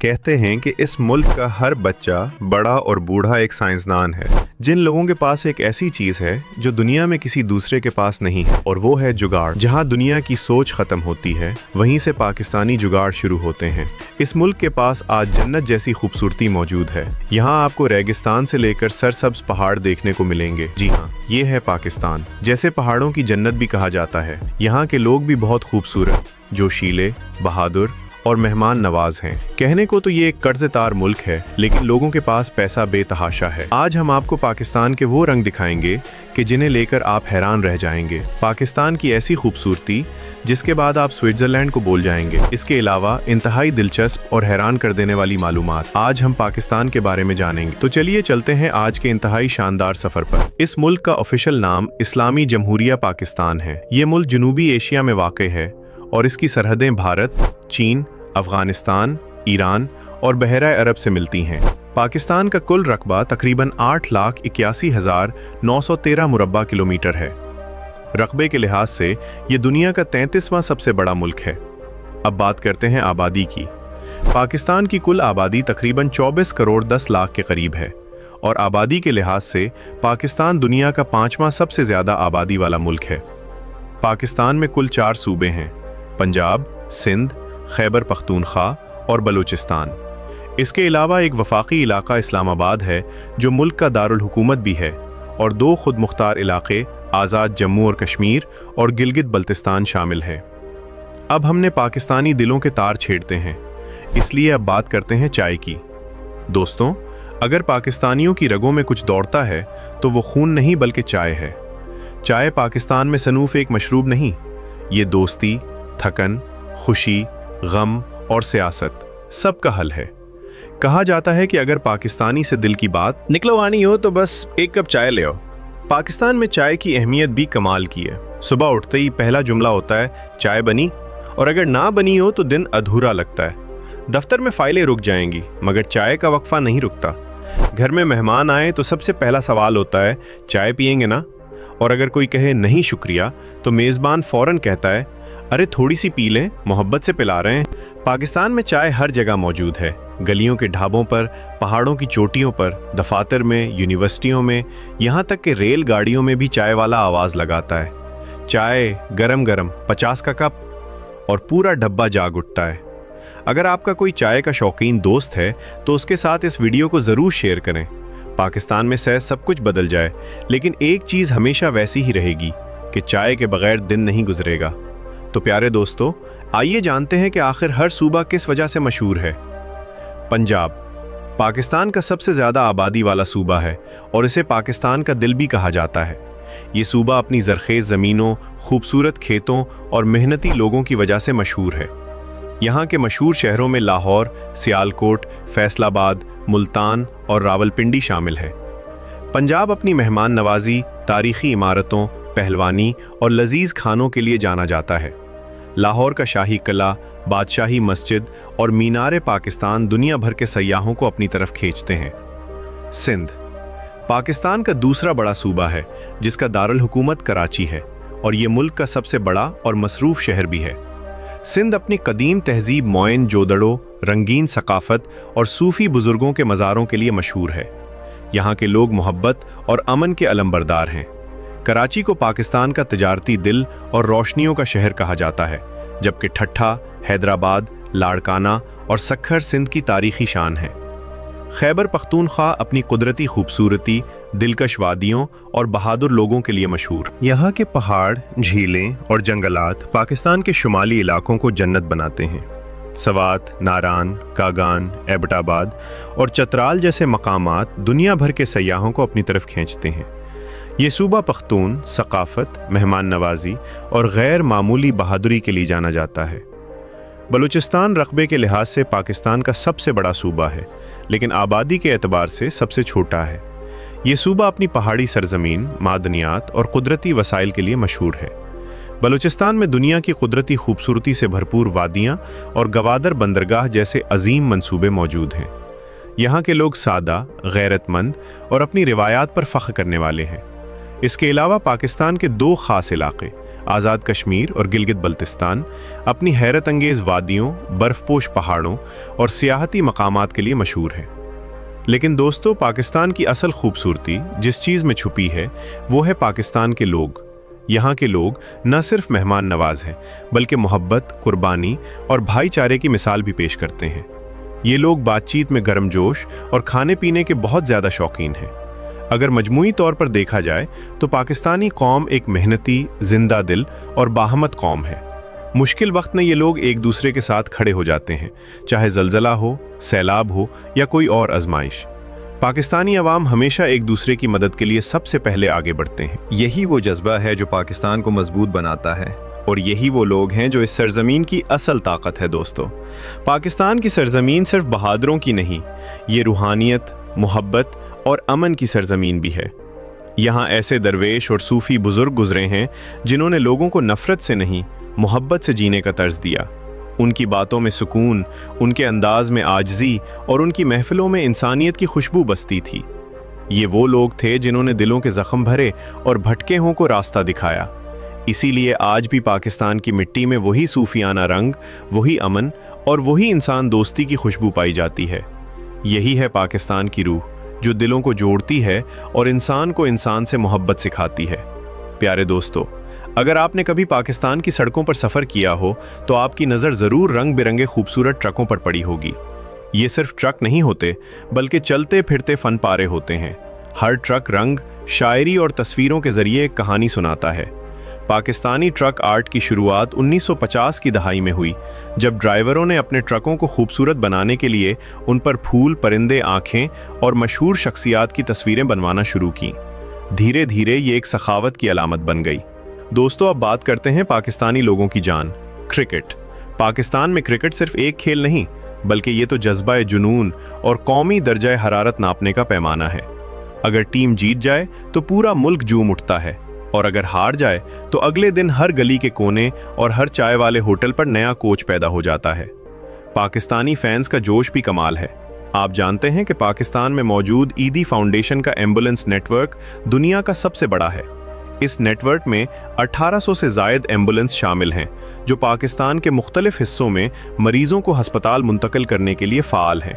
कहते हैं कि इस मुल्क का हर बच्चा, बड़ा और बूढ़ा एक साइंसदान है। जिन लोगों के पास एक ऐसी चीज है जो दुनिया में किसी दूसरे के पास नहीं है, और वो है जुगाड़। जहां दुनिया की सोच खत्म होती है, वहीं से पाकिस्तानी जुगाड़ शुरू होते हैं। इस मुल्क के पास आज जन्नत जैसी खूबसूरती मौजूद है। यहाँ आपको रेगिस्तान से लेकर सरसब्ज पहाड़ देखने को मिलेंगे। जी हाँ, ये है पाकिस्तान, जैसे पहाड़ों की जन्नत भी कहा जाता है। यहाँ के लोग भी बहुत खूबसूरत, जोशीले, बहादुर और मेहमान नवाज हैं। कहने को तो ये एक कर्जदार मुल्क है, लेकिन लोगों के पास पैसा बेतहाशा है। आज हम आपको पाकिस्तान के वो रंग दिखाएंगे कि जिन्हें लेकर आप हैरान रह जाएंगे। पाकिस्तान की ऐसी खूबसूरती जिसके बाद आप स्विट्जरलैंड को बोल जाएंगे। इसके अलावा इंतहाई दिलचस्प और हैरान कर देने वाली मालूमात आज हम पाकिस्तान के बारे में जानेंगे। तो चलिए चलते हैं आज के इंतहाई शानदार सफर पर। इस मुल्क का ऑफिशियल नाम इस्लामी जमहूरिया पाकिस्तान है। ये मुल्क जनूबी एशिया में वाक़ है और इसकी सरहदें भारत, चीन, अफगानिस्तान, ईरान और बहरा अरब से मिलती हैं। पाकिस्तान का कुल रकबा तकरीबन 8,81,913 मुरब्बा किलोमीटर है। रकबे के लिहाज से ये दुनिया का 33वां सबसे बड़ा मुल्क है। अब बात करते हैं आबादी की। पाकिस्तान की कुल आबादी तकरीबन 24 करोड़ 10 लाख के करीब है और आबादी के लिहाज से पाकिस्तान दुनिया का 5वां सबसे ज़्यादा आबादी वाला मुल्क है। पाकिस्तान में कुल 4 सूबे हैं: पंजाब, सिंध, खैबर पख्तूनख्वा और बलूचिस्तान। इसके अलावा एक वफाकी इलाका इस्लामाबाद है जो मुल्क का दारुल हुकूमत भी है, और 2 खुद मुख्तार इलाके आज़ाद जम्मू और कश्मीर और गिलगित बल्तिस्तान शामिल हैं। अब हमने पाकिस्तानी दिलों के तार छेड़ते हैं, इसलिए अब बात करते हैं चाय की। दोस्तों, अगर पाकिस्तानियों की रगों में कुछ दौड़ता है तो वो खून नहीं बल्कि चाय है। चाय पाकिस्तान में सनूफ एक मशरूब नहीं, ये दोस्ती, थकन, खुशी, गम और सियासत सबका हल है। कहा जाता है कि अगर पाकिस्तानी से दिल की बात निकलवानी हो तो बस एक कप चाय ले आओ। पाकिस्तान में चाय की अहमियत भी कमाल की है। सुबह उठते ही पहला जुमला होता है, चाय बनी? और अगर ना बनी हो तो दिन अधूरा लगता है। दफ्तर में फाइलें रुक जाएंगी, मगर चाय का वक्फा नहीं रुकता। घर में मेहमान आए तो सबसे पहला सवाल होता है, चाय पियेंगे ना? और अगर कोई कहे नहीं शुक्रिया, तो मेज़बान फ़ौरन कहता है, अरे थोड़ी सी पी लें, मोहब्बत से पिला रहे हैं। पाकिस्तान में चाय हर जगह मौजूद है। गलियों के ढाबों पर, पहाड़ों की चोटियों पर, दफातर में, यूनिवर्सिटियों में, यहाँ तक कि रेल गाड़ियों में भी चाय वाला आवाज़ लगाता है, चाय गरम गरम 50 का कप, और पूरा डब्बा जाग उठता है। अगर आपका कोई चाय का शौकीन दोस्त है तो उसके साथ इस वीडियो को ज़रूर शेयर करें। पाकिस्तान में सहज सब कुछ बदल जाए, लेकिन एक चीज़ हमेशा वैसी ही रहेगी कि चाय के बगैर दिन नहीं गुजरेगा। तो प्यारे दोस्तों, आइए जानते हैं कि आखिर हर सूबा किस वजह से मशहूर है। पंजाब पाकिस्तान का सबसे ज़्यादा आबादी वाला सूबा है और इसे पाकिस्तान का दिल भी कहा जाता है। ये सूबा अपनी ज़रख़ेज़ ज़मीनों, खूबसूरत खेतों और मेहनती लोगों की वजह से मशहूर है। यहाँ के मशहूर शहरों में लाहौर, सियालकोट, फैसलाबाद, मुल्तान और रावलपिंडी शामिल है। पंजाब अपनी मेहमान नवाजी, तारीख़ी इमारतों, पहलवानी और लजीज खानों के लिए जाना जाता है। लाहौर का शाही किला, बादशाही मस्जिद और मीनार पाकिस्तान दुनिया भर के सयाहों को अपनी तरफ खींचते हैं। सिंध पाकिस्तान का दूसरा बड़ा सूबा है जिसका दारुल हुकूमत कराची है, और ये मुल्क का सबसे बड़ा और मसरूफ़ शहर भी है। सिंध अपनी कदीम तहजीब, मोइन जोदड़ों, रंगीन सकाफ़त और सूफ़ी बुज़ुर्गों के मज़ारों के लिए मशहूर है। यहाँ के लोग मोहब्बत और अमन के अलंबरदार हैं। कराची को पाकिस्तान का तिजारती दिल और रोशनियों का शहर कहा जाता है, जबकि ठट्ठा, हैदराबाद, लाड़काना और सक्खर सिंध की तारीख़ी शान है। खैबर पख्तूनख्वा अपनी कुदरती खूबसूरती, दिलकश वादियों और बहादुर लोगों के लिए मशहूर। यहाँ के पहाड़, झीलें और जंगलात पाकिस्तान के शुमाली इलाकों को जन्नत बनाते हैं। सवात, नारान, कागान, एबटाबाद और चतराल जैसे मकामात दुनिया भर के सयाहों को अपनी तरफ खींचते हैं। ये सूबा पख्तून, सकाफ़त, मेहमान नवाजी और गैर मामूली बहादुरी के लिए जाना जाता है। बलूचिस्तान रकबे के लिहाज से पाकिस्तान का सबसे बड़ा सूबा है, लेकिन आबादी के एतबार से सबसे छोटा है। ये सूबा अपनी पहाड़ी सरजमीन, मादनियात और कुदरती वसाइल के लिए मशहूर है। बलूचिस्तान में दुनिया की कुदरती खूबसूरती से भरपूर वादियाँ और गवादर बंदरगाह जैसे अजीम मंसूबे मौजूद हैं। यहाँ के लोग सादा, गैरतमंद और अपनी रिवायात पर फ़ख्र करने वाले हैं। इसके अलावा पाकिस्तान के 2 ख़ास इलाके آزاد کشمیر اور گلگت بلتستان اپنی حیرت انگیز وادیوں، برف پوش پہاڑوں اور سیاحتی مقامات کے لیے مشہور ہے۔ لیکن دوستو، پاکستان کی اصل خوبصورتی جس چیز میں چھپی ہے وہ ہے پاکستان کے لوگ۔ یہاں کے لوگ نہ صرف مہمان نواز ہیں بلکہ محبت، قربانی اور بھائی چارے کی مثال بھی پیش کرتے ہیں۔ یہ لوگ بات چیت میں گرم جوش اور کھانے پینے کے بہت زیادہ شوقین ہیں۔ اگر مجموعی طور پر دیکھا جائے تو پاکستانی قوم ایک محنتی، زندہ دل اور باہمت قوم ہے۔ مشکل وقت میں یہ لوگ ایک دوسرے کے ساتھ کھڑے ہو جاتے ہیں، چاہے زلزلہ ہو، سیلاب ہو یا کوئی اور آزمائش۔ پاکستانی عوام ہمیشہ ایک دوسرے کی مدد کے لیے سب سے پہلے آگے بڑھتے ہیں۔ یہی وہ جذبہ ہے جو پاکستان کو مضبوط بناتا ہے، اور یہی وہ لوگ ہیں جو اس سرزمین کی اصل طاقت ہے۔ دوستو، پاکستان کی سرزمین صرف بہادروں کی نہیں، یہ روحانیت، محبت اور امن کی سرزمین بھی ہے۔ یہاں ایسے درویش اور صوفی بزرگ گزرے ہیں جنہوں نے لوگوں کو نفرت سے نہیں، محبت سے جینے کا طرز دیا۔ ان کی باتوں میں سکون، ان کے انداز میں عاجزی اور ان کی محفلوں میں انسانیت کی خوشبو بستی تھی۔ یہ وہ لوگ تھے جنہوں نے دلوں کے زخم بھرے اور بھٹکے ہوں کو راستہ دکھایا۔ اسی لیے آج بھی پاکستان کی مٹی میں وہی صوفیانہ رنگ، وہی امن اور وہی انسان دوستی کی خوشبو پائی جاتی ہے۔ یہی ہے پاکستان کی روح، جو دلوں کو جوڑتی ہے اور انسان کو انسان سے محبت سکھاتی ہے۔ پیارے دوستو، اگر آپ نے کبھی پاکستان کی سڑکوں پر سفر کیا ہو تو آپ کی نظر ضرور رنگ برنگے خوبصورت ٹرکوں پر پڑی ہوگی۔ یہ صرف ٹرک نہیں ہوتے بلکہ چلتے پھرتے فن پارے ہوتے ہیں۔ ہر ٹرک رنگ، شاعری اور تصویروں کے ذریعے ایک کہانی سناتا ہے۔ پاکستانی ٹرک آرٹ کی شروعات 1950 کی دہائی میں ہوئی، جب ڈرائیوروں نے اپنے ٹرکوں کو خوبصورت بنانے کے لیے ان پر پھول، پرندے، آنکھیں اور مشہور شخصیات کی تصویریں بنوانا شروع کیں۔ دھیرے دھیرے یہ ایک سخاوت کی علامت بن گئی۔ دوستو، اب بات کرتے ہیں پاکستانی لوگوں کی جان، کرکٹ۔ پاکستان میں کرکٹ صرف ایک کھیل نہیں بلکہ یہ تو جذبہ جنون اور قومی درجہ حرارت ناپنے کا پیمانہ ہے۔ اگر ٹیم جیت جائے تو پورا ملک جھوم اٹھتا ہے، اور اگر ہار جائے تو اگلے دن ہر گلی کے کونے اور ہر چائے والے ہوٹل پر نیا کوچ پیدا ہو جاتا ہے۔ پاکستانی فینس کا جوش بھی کمال ہے۔ آپ جانتے ہیں کہ پاکستان میں موجود ایدی فاؤنڈیشن کا ایمبولینس نیٹ ورک دنیا کا سب سے بڑا ہے۔ اس نیٹ ورک میں 1800 سے زائد ایمبولینس شامل ہیں جو پاکستان کے مختلف حصوں میں مریضوں کو ہسپتال منتقل کرنے کے لیے فعال ہیں۔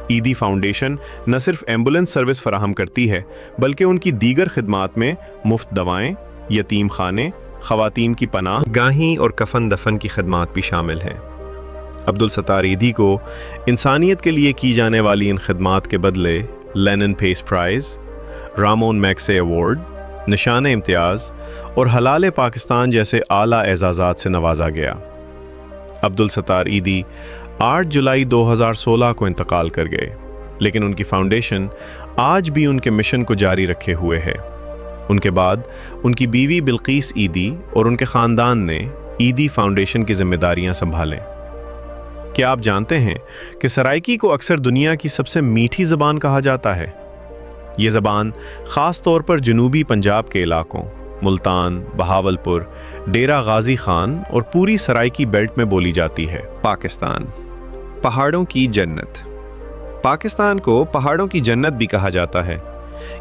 ایدی فاؤنڈیشن نہ صرف ایمبولینس سروس فراہم کرتی ہے بلکہ ان کی دیگر خدمات میں مفت دوائیں، یتیم خانے، خواتین کی پناہ گاہیں اور کفن دفن کی خدمات بھی شامل ہیں۔ عبدالستار ایدی کو انسانیت کے لیے کی جانے والی ان خدمات کے بدلے لینن پیس پرائز، رامون میگسے ایوارڈ، نشان امتیاز اور حلال پاکستان جیسے اعلیٰ اعزازات سے نوازا گیا۔ عبدالستار ایدی 8 جولائی 2016 کو انتقال کر گئے، لیکن ان کی فاؤنڈیشن آج بھی ان کے مشن کو جاری رکھے ہوئے ہے۔ ان کے بعد ان کی بیوی بلقیس ایدی اور ان کے خاندان نے ایدی فاؤنڈیشن کی ذمہ داریاں سنبھالیں۔ کیا آپ جانتے ہیں کہ سرائکی کو اکثر دنیا کی سب سے میٹھی زبان کہا جاتا ہے؟ یہ زبان خاص طور پر جنوبی پنجاب کے علاقوں، ملتان، بہاولپور، ڈیرہ غازی خان اور پوری سرائکی بیلٹ میں بولی جاتی ہے۔ پاکستان، پہاڑوں کی جنت۔ پاکستان کو پہاڑوں کی جنت بھی کہا جاتا ہے۔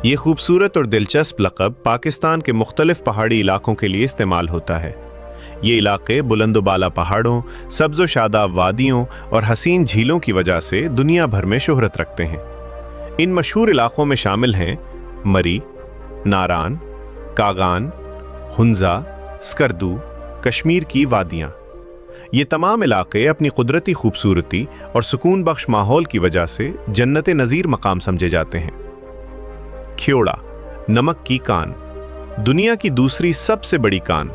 یہ خوبصورت اور دلچسپ لقب پاکستان کے مختلف پہاڑی علاقوں کے لیے استعمال ہوتا ہے۔ یہ علاقے بلند و بالا پہاڑوں، سبز و شاداب وادیوں اور حسین جھیلوں کی وجہ سے دنیا بھر میں شہرت رکھتے ہیں۔ ان مشہور علاقوں میں شامل ہیں مری، ناران، کاغان، ہنزا، سکردو، کشمیر کی وادیاں۔ یہ تمام علاقے اپنی قدرتی خوبصورتی اور سکون بخش ماحول کی وجہ سے جنت نظیر مقام سمجھے جاتے ہیں۔ کھیوڑا، نمک کی کان، دنیا کی دوسری سب سے بڑی کان۔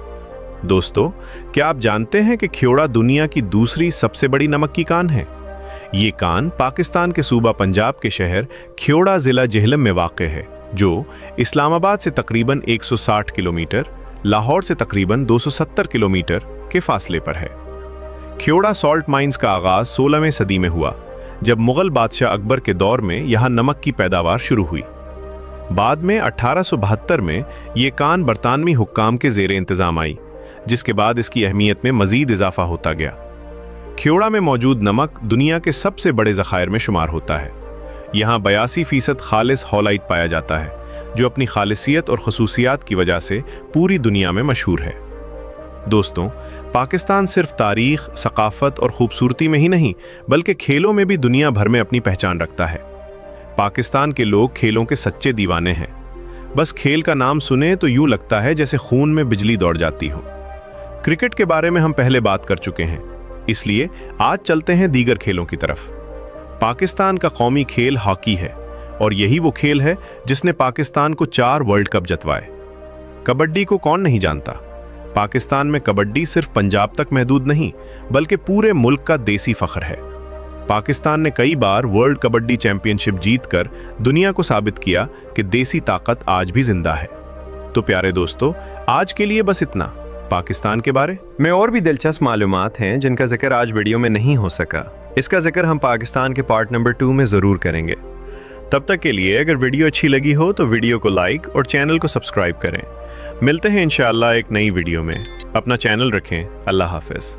دوستو، کیا آپ جانتے ہیں کہ کھیوڑا دنیا کی دوسری سب سے بڑی نمک کی کان ہے؟ یہ کان پاکستان کے صوبہ پنجاب کے شہر کھیوڑا ضلع جہلم میں واقع ہے، جو اسلام آباد سے تقریباً 160 کلومیٹر، لاہور سے تقریباً 270 کلومیٹر کے فاصلے پر ہے۔ کھیوڑا سالٹ مائنز کا آغاز 16ویں صدی میں ہوا، جب مغل بادشاہ اکبر کے دور میں یہاں نمک کی پیداوار شروع ہوئی۔ بعد میں 1872 میں یہ کان برطانوی حکام کے زیر انتظام آئی، جس کے بعد اس کی اہمیت میں مزید اضافہ ہوتا گیا۔ کھیوڑا میں موجود نمک دنیا کے سب سے بڑے ذخائر میں شمار ہوتا ہے۔ یہاں 82% خالص ہالائٹ پایا جاتا ہے، جو اپنی خالصیت اور خصوصیات کی وجہ سے پوری دنیا میں مشہور ہے۔ दोस्तों, पाकिस्तान सिर्फ तारीख, सकाफत और खूबसूरती में ही नहीं बल्कि खेलों में भी दुनिया भर में अपनी पहचान रखता है। पाकिस्तान के लोग खेलों के सच्चे दीवाने हैं। बस खेल का नाम सुने तो यूं लगता है जैसे खून में बिजली दौड़ जाती हो। क्रिकेट के बारे में हम पहले बात कर चुके हैं, इसलिए आज चलते हैं दीगर खेलों की तरफ। पाकिस्तान का कौमी खेल हॉकी है और यही वो खेल है जिसने पाकिस्तान को 4 वर्ल्ड कप जितवाए। कबड्डी को कौन नहीं जानता। पाकिस्तान में कबड्डी सिर्फ पंजाब तक महदूद नहीं बल्कि पूरे मुल्क का देसी फख्र है। पाकिस्तान ने कई बार वर्ल्ड कबड्डी चैंपियनशिप जीतकर दुनिया को साबित किया कि देसी ताकत आज भी जिंदा है। तो प्यारे दोस्तों, आज के लिए बस इतना पाकिस्तान के बारे में। और भी दिलचस्प मालूमात हैं जिनका जिक्र आज वीडियो में नहीं हो सका। इसका जिक्र हम पाकिस्तान के पार्ट नंबर 2 में ज़रूर करेंगे। तब तक के लिए अगर वीडियो अच्छी लगी हो तो वीडियो को लाइक और चैनल को सब्सक्राइब करें। मिलते हैं इंशाअल्लाह एक नई वीडियो में। अपना चैनल रखें। अल्लाह हाफ़िज़।